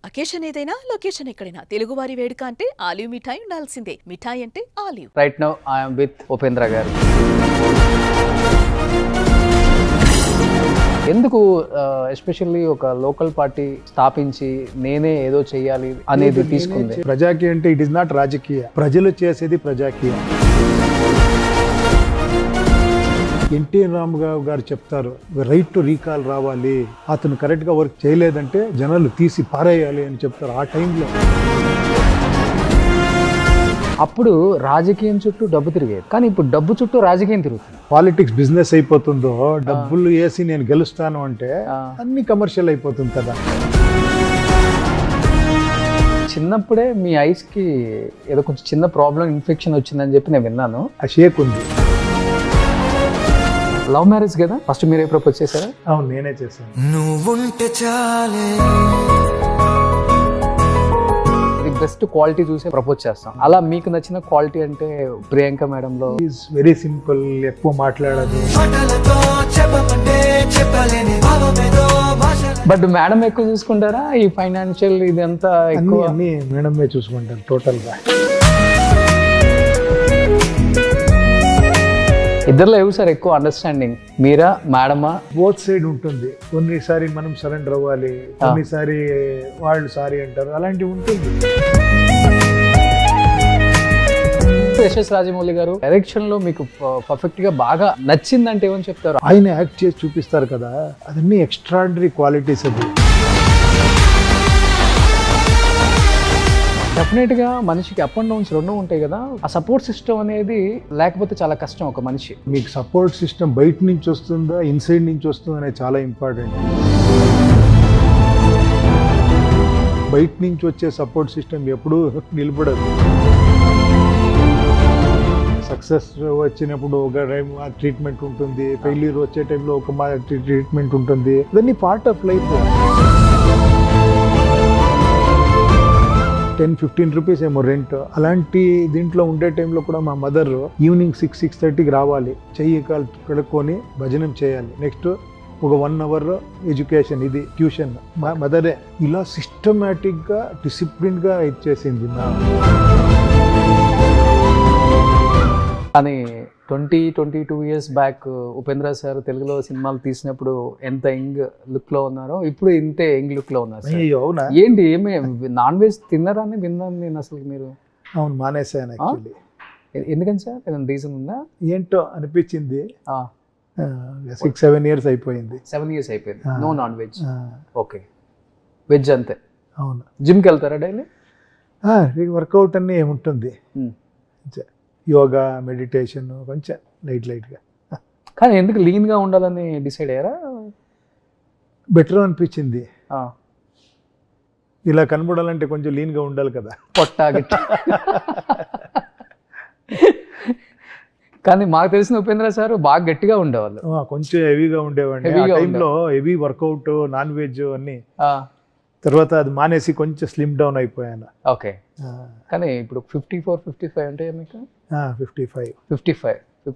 Occasion ఏదైనా location ఎక్కడైనా తెలుగువారి వేడుక అంటే ఆలివ్ మిఠాయి ఉండాల్సిందే. మిఠాయి అంటే olive. Right now I'm with Upendra గారు. ఎందుకు ఎస్పెషల్లీ ఒక లోకల్ పార్టీ స్థాపించి నేనే ఏదో చెయ్యాలి అనేది తీసుకుంది? ప్రజాకీయ అంటే ఇట్ ఇస్ నాట్ రాజకీయ, ప్రజలు చేసేది ప్రజాకీయ. ఎన్టీ రామారావు గారు చెప్తారు రైట్ టు రీకాల్ రావాలి, అతను కరెక్ట్గా వర్క్ చేయలేదంటే జనాలు తీసి పారేయాలి అని చెప్తారు. ఆ టైంలో అప్పుడు రాజకీయం చుట్టూ డబ్బు తిరిగేది, కానీ ఇప్పుడు డబ్బు చుట్టూ రాజకీయం తిరుగుతుంది. పాలిటిక్స్ బిజినెస్ అయిపోతుందో, డబ్బులు వేసి నేను గెలుస్తాను అంటే అన్ని కమర్షియల్ అయిపోతుంది కదా. చిన్నప్పుడే మీ ఐస్కి ఏదో కొంచెం చిన్న ప్రాబ్లం, ఇన్ఫెక్షన్ వచ్చిందని చెప్పి నేను విన్నాను. ఆ షేక్ ఉంది. లవ్ మ్యారేజ్ కదా, ఫస్ట్ మీరే ప్రపోజ్ చేశారా? అవును, నేనే చేశాను. నువ్వుంటే చాలే, ఇది బెస్ట్ క్వాలిటీ చూసి ప్రపోజ్ చేస్తాం. అలా మీకు నచ్చిన క్వాలిటీ అంటే ప్రియాంక మేడంలో ఈజ్ వెరీ సింపుల్, ఎక్కువ మాట్లాడదు. మాటలతో చెప్పమంటే చెప్పలేని భావమేదో భాష. బట్ మేడం ఎక్కువ చూసుకుంటారా? ఈ ఫైనాన్షియల్ ఇదంతా ఎక్కువ అన్ని మేడమే చూసుకుంటాను టోటల్గా. ఇద్దరులో ఎవరు సార్ ఎక్కువ అండర్స్టాండింగ్, మీరా మేడమా? బోత్ సైడ్ ఉంటుంది. కొన్నిసారి మనం సరెండర్ అవ్వాలి, కొన్నిసారి వాళ్ళు సారీ అంటారు, అలాంటివి ఉంటుంది. యశస్ రాజమౌళి గారు డైరెక్షన్ లో మీకు పర్ఫెక్ట్ గా బాగా నచ్చిందంటే ఏమని చెప్తారు? ఆయన యాక్ట్ చేసి చూపిస్తారు కదా, అదన్నీ ఎక్స్ట్రాడినరీ క్వాలిటీస్. అది డెఫినెట్గా మనిషికి అప్ అండ్ డౌన్స్ రెండు ఉంటాయి కదా, ఆ సపోర్ట్ సిస్టమ్ అనేది లేకపోతే చాలా కష్టం ఒక మనిషి. మీకు సపోర్ట్ సిస్టమ్ బయట నుంచి వస్తుందా, ఇన్సైడ్ నుంచి వస్తుందా అనేది చాలా ఇంపార్టెంట్. బయట నుంచి వచ్చే సపోర్ట్ సిస్టమ్ ఎప్పుడూ నిలబడదు. సక్సెస్ వచ్చినప్పుడు ఒక టైం ట్రీట్మెంట్ ఉంటుంది, ఫెయిల్యూర్ వచ్చే టైంలో ఒక ట్రీట్మెంట్ ఉంటుంది. ఇవన్నీ పార్ట్ ఆఫ్ లైఫ్. 10-15 రూపీస్ ఏమో రెంట్. అలాంటి దీంట్లో ఉండే టైంలో కూడా మా మదర్ ఈవినింగ్ 6-6:30కి రావాలి, చెయ్యి కాలు కడుక్కొని భజనం చేయాలి. నెక్స్ట్ ఒక 1 అవర్ ఎడ్యుకేషన్, ఇది ట్యూషన్. మా మదరే ఇలా సిస్టమేటిక్గా డిసిప్లిన్గా ఇచ్చేసింది. కానీ 20-22 ఇయర్స్ బ్యాక్ ఉపేంద్ర సార్ తెలుగులో సినిమాలు తీసినప్పుడు ఎంత యంగ్ లుక్ లో ఉన్నారో ఇప్పుడు ఇంతే యంగ్ లుక్ లో ఉన్నారు. అవునా? ఏంటి, ఏమి నాన్ వెజ్ తిన్నారా అని విన్నాను నేను అసలు. మీరు? అవును, మానేసాను యాక్చువల్లీ. ఎందుకని సార్, ఏదైనా రీజన్ ఉందా? ఏంటో అనిపించింది. 6-7 ఇయర్స్ అయిపోయింది. 7 ఇయర్స్ అయిపోయింది. No non veg. Okay, veg అంతే. అవును. జిమ్కి వెళ్తారా డైలీ? వర్కౌట్ అన్నీ ఏముంటుంది, యోగా, మెడిటేషన్, కొంచెం లైట్గా. కానీ ఎందుకు లీన్గా ఉండాలని డిసైడ్ అయ్యారా? బెటర్ అనిపించింది. ఇలా కనబడాలంటే కొంచెం లీన్గా ఉండాలి కదా, పొట్టా గిట్ట. కానీ మాకు తెలిసిన ఉపేంద్ర సార్ బాగా గట్టిగా ఉండేవాళ్ళు, కొంచెం హెవీగా ఉండేవాడిని. ఆ టైంలో హెవీ వర్కౌట్, నాన్ వెజ్ అన్నీ. తర్వాత అది మానేసి కొంచెం స్లిమ్ డౌన్ అయిపోయాను. ఓకే. కానీ ఇప్పుడు 54-55 అంటే మీకు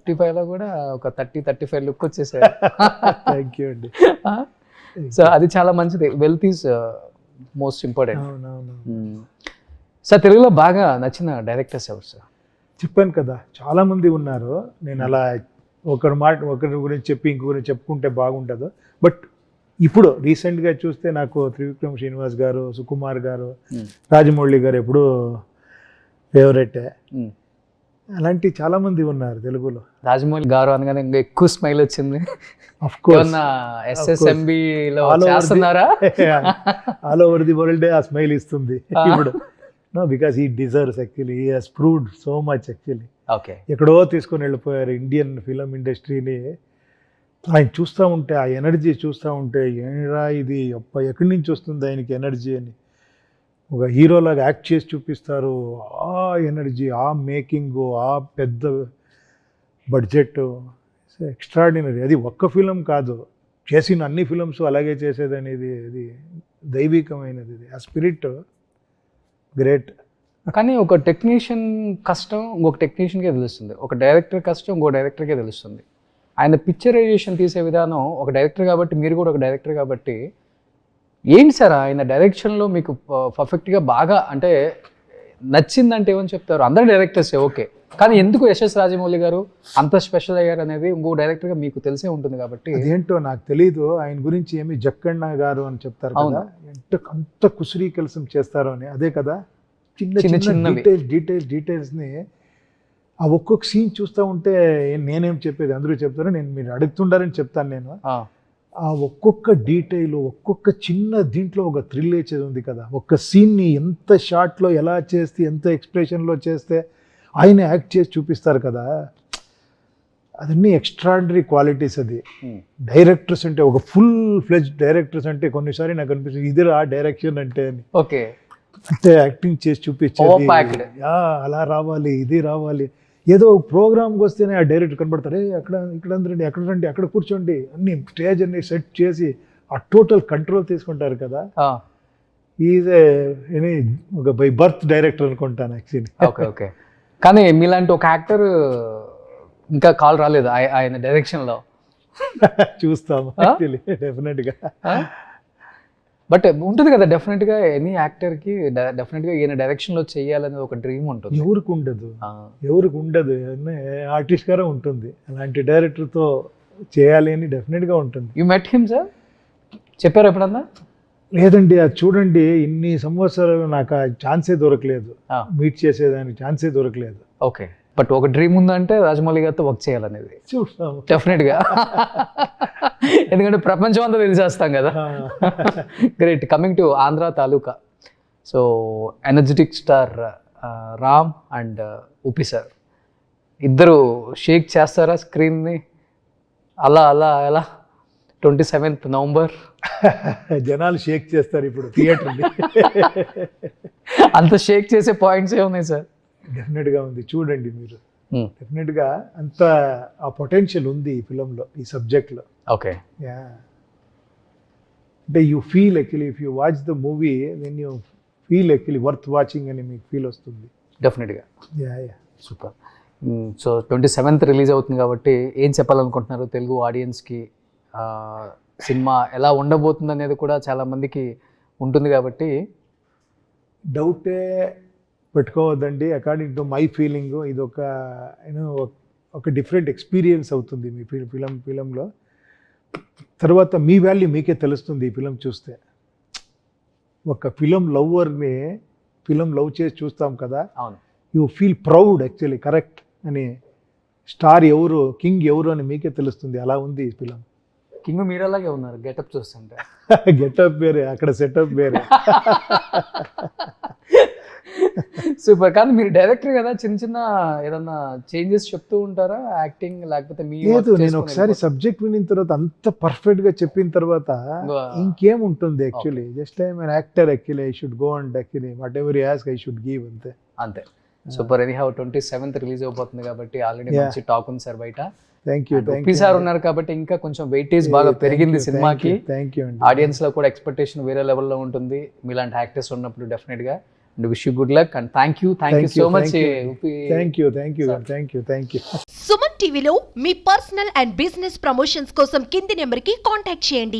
55లో కూడా ఒక 30-35 లుక్ వచ్చేసారు. థ్యాంక్ యూ అండి. సో అది చాలా మంచిది. Wealth is most important. అవునవును. సార్ తెలుగులో బాగా నచ్చిన డైరెక్టర్స్ ఎవరు సార్? చెప్పాను కదా, చాలా మంది ఉన్నారు. నేను అలా ఒకరి గురించి చెప్పి ఇంకొక గురించి చెప్పుకుంటే బాగుండదు. బట్ ఇప్పుడు రీసెంట్గా చూస్తే నాకు త్రివిక్రమ్ శ్రీనివాస్ గారు, సుకుమార్ గారు, రాజమౌళి గారు ఎప్పుడు ఫేవరెటే. అలాంటి చాలా మంది ఉన్నారు తెలుగులో. రాజమౌళి గారు అనగానే ఇంకా ఎక్కువ స్మైల్ వచ్చింది. ఆఫ్ కోర్స్ SSMBలో చేస్తున్నారా? ఆల్ ఓవర్ ది వరల్డ్ ఆ స్మైల్ ఇస్తుంది ఇప్పుడు. No, because he deserves actually. He has proved so much actually. Okay. ఎక్కడో తీసుకొని వెళ్ళిపోయారు ఇండియన్ ఫిలిం ఇండస్ట్రీని. ఆయన చూస్తూ ఉంటే, ఆ ఎనర్జీ చూస్తూ ఉంటే, ఏరా ఇది ఎక్కడి నుంచి వస్తుంది ఆయనకి ఎనర్జీ అని. ఒక హీరోలాగా యాక్ట్ చేసి చూపిస్తారు. ఆ ఎనర్జీ, ఆ మేకింగ్, ఆ పెద్ద బడ్జెట్, ఎక్స్ట్రాడినరీ. అది ఒక్క ఫిలిం కాదు, చేసిన అన్ని ఫిలిమ్స్ అలాగే చేసేదనేది అది దైవికమైనది. ఆ స్పిరిట్ గ్రేట్. కానీ ఒక టెక్నీషియన్ కష్టం ఇంకొక టెక్నీషియన్కే తెలుస్తుంది, ఒక డైరెక్టర్ కష్టం ఇంకో డైరెక్టర్కే తెలుస్తుంది. ఆయన పిక్చరైజేషన్ తీసే విధానం, ఒక డైరెక్టర్ కాబట్టి మీరు కూడా ఒక డైరెక్టర్ కాబట్టి ఏంటి సార్ ఆయన డైరెక్షన్లో మీకు పర్ఫెక్ట్గా బాగా అంటే నచ్చిందంటే ఏమని చెప్తారు? అందరు డైరెక్టర్సే ఓకే, కానీ ఎందుకు యశస్ రాజమౌళి గారు అంత స్పెషల్ అయ్యారు అనేది ఇంకో డైరెక్టర్గా మీకు తెలిసే ఉంటుంది కాబట్టి. అదేంటో నాకు తెలీదు. ఆయన గురించి ఏమి జక్కಣ್ణ గారు అని చెప్తారు కదా, అంత కుసురీ కలసం చేస్తారో అని. అదే కదా, చిన్న చిన్న డీటెయిల్స్ని ఆ ఒక్కొక్క సీన్ చూస్తూ ఉంటే నేనేం చెప్పేది, అందరూ చెప్తారు, మీరు అడుగుతుండారని చెప్తాను నేను. ఆ ఒక్కొక్క డీటెయిల్, ఒక్కొక్క చిన్న దీంట్లో ఒక థ్రిల్ ఇచ్చేది ఉంది కదా. ఒక్క సీన్ని ఎంత షార్ట్లో ఎలా చేస్తే, ఎంత ఎక్స్ప్రెషన్లో చేస్తే ఆయన యాక్ట్ చేసి చూపిస్తారు కదా, అదన్నీ ఎక్స్ట్రాడినరీ క్వాలిటీస్. అది డైరెక్టర్స్ అంటే, ఒక ఫుల్ ఫ్లెజ్ డైరెక్టర్స్ అంటే కొన్నిసారి నాకు అనిపిస్తుంది ఇదిరా డైరెక్షన్ అంటే అని. ఓకే, అంటే యాక్టింగ్ చేసి చూపించేది, అలా రావాలి, ఇది రావాలి. ఏదో ప్రోగ్రామ్కి వస్తేనే ఆ డైరెక్టర్ కనబడతారు, అక్కడ ఇక్కడ అందరండి, అక్కడ రండి, అక్కడ కూర్చోండి, అన్ని స్టేజ్ అన్ని సెట్ చేసి ఆ టోటల్ కంట్రోల్ తీసుకుంటారు కదా. ఈజ్ ఒక బై బర్త్ డైరెక్టర్ అనుకుంటాను యాక్చువల్లీ. ఓకే ఓకే, కానీ మీలాంటి ఒక యాక్టర్ ఇంకా కాల్ రాలేదు ఆయన డైరెక్షన్లో. చూస్తాము డెఫినెట్గా. బట్ ఉంటుంది కదా డెఫినెట్గా, ఎనీ యాక్టర్కి డెఫినెట్గా ఈయన డైరెక్షన్లో చేయాలనేది ఒక డ్రీమ్ ఉంటుంది. ఎవరికి ఉండదు, ఆర్టిస్ట్ గారే ఉంటుంది. అలాంటి డైరెక్టర్తో చేయాలి అని డెఫినెట్గా ఉంటుంది. You met him sir? చెప్పారు ఎప్పుడన్నా? లేదండి, అది చూడండి, ఇన్ని సంవత్సరాలు నాకు ఆ ఛాన్సే దొరకలేదు, మీట్ చేసేదానికి ఛాన్సే దొరకలేదు. ఓకే, బట్ ఒక డ్రీమ్ ఉందంటే రాజమౌళి గారితో వర్క్ చేయాలనేది చూస్తాము డెఫినెట్గా, ఎందుకంటే ప్రపంచం అంతా తెలిసేస్తాం కదా. Great. Coming to Andhra taluka, so energetic star Ram and Uppi sir ఇద్దరు షేక్ చేస్తారా స్క్రీన్ని? అలా అలా అలా 27th నవంబర్ జనాలు షేక్ చేస్తారు ఇప్పుడు థియేటర్. అంత షేక్ చేసే పాయింట్స్ ఏ ఉన్నాయి సార్? డెఫినెట్గా ఉంది, చూడండి మీరు. డెఫినెట్గా అంత ఆ పొటెన్షియల్ ఉంది ఈ ఫిలంలో, ఈ సబ్జెక్ట్లో. ఓకే, అంటే you feel actually, if you watch the movie then you feel actually worth watching అని మీకు ఫీల్ వస్తుంది. డెఫినెట్గా. సూపర్. సో 27th రిలీజ్ అవుతుంది కాబట్టి ఏం చెప్పాలనుకుంటున్నారు తెలుగు ఆడియన్స్కి? సినిమా ఎలా ఉండబోతుంది అనేది కూడా చాలామందికి ఉంటుంది కాబట్టి. డౌటే పెట్టుకోవద్దండి. అకార్డింగ్ టు మై ఫీలింగ్ ఇది ఒక డిఫరెంట్ ఎక్స్పీరియన్స్ అవుతుంది మీ ఫిలంలో. తర్వాత మీ వాల్యూ మీకే తెలుస్తుంది ఈ ఫిలం చూస్తే. ఒక ఫిలం లవ్వర్ని ఫిలం లవ్ చేసి చూస్తాం కదా, you feel proud actually, correct అని. స్టార్ ఎవరు, కింగ్ ఎవరు అని మీకే తెలుస్తుంది. అలా ఉంది ఈ ఫిలం. కింగ్ మీరు అలాగే ఉన్నారు గెటప్ చూస్తుంటే. గెటప్ వేరే, అక్కడ సెటప్ వేరే. సూపర్. కానీ మీరు డైరెక్టర్ కదా, చిన్న చిన్న ఏదన్నా చేంజెస్ చెప్తూ ఉంటారా యాక్టింగ్, లేకపోతే మీ? లేదు, నేను ఒకసారి సబ్జెక్ట్ వినిన తర్వాత అంత పర్ఫెక్ట్ గా చెప్పిన తర్వాత ఇంకేం ఉంటుంది actually. Just I'm an actor actually, I should go and actually whatever he asks I should give అంతే. సూపర్. ఎనీహౌ 27th రిలీజ్ అయిపోతుంది కాబట్టి ఆల్రెడీ మంచి టాక్ ఉంది సార్ బయట. Thank you. ఉప్పి సార్ ఉన్నారు కాబట్టి ఇంకా కొంచెం వెయిటేజ్ బాగా పెరిగింది సినిమాకి. ఆడియన్స్ లో కూడా ఎక్స్పెక్టేషన్ వేరే లెవెల్లో ఉంటుంది మీలాంటి యాక్టర్స్ ఉన్నప్పుడు డెఫినెట్ గా. And wish you good luck and thank you so much. Thank you. Suman టీవీలో మీ పర్సనల్ అండ్ బిజినెస్ ప్రమోషన్స్ కోసం కింది నెంబర్కి కాంటాక్ట్ చేయండి.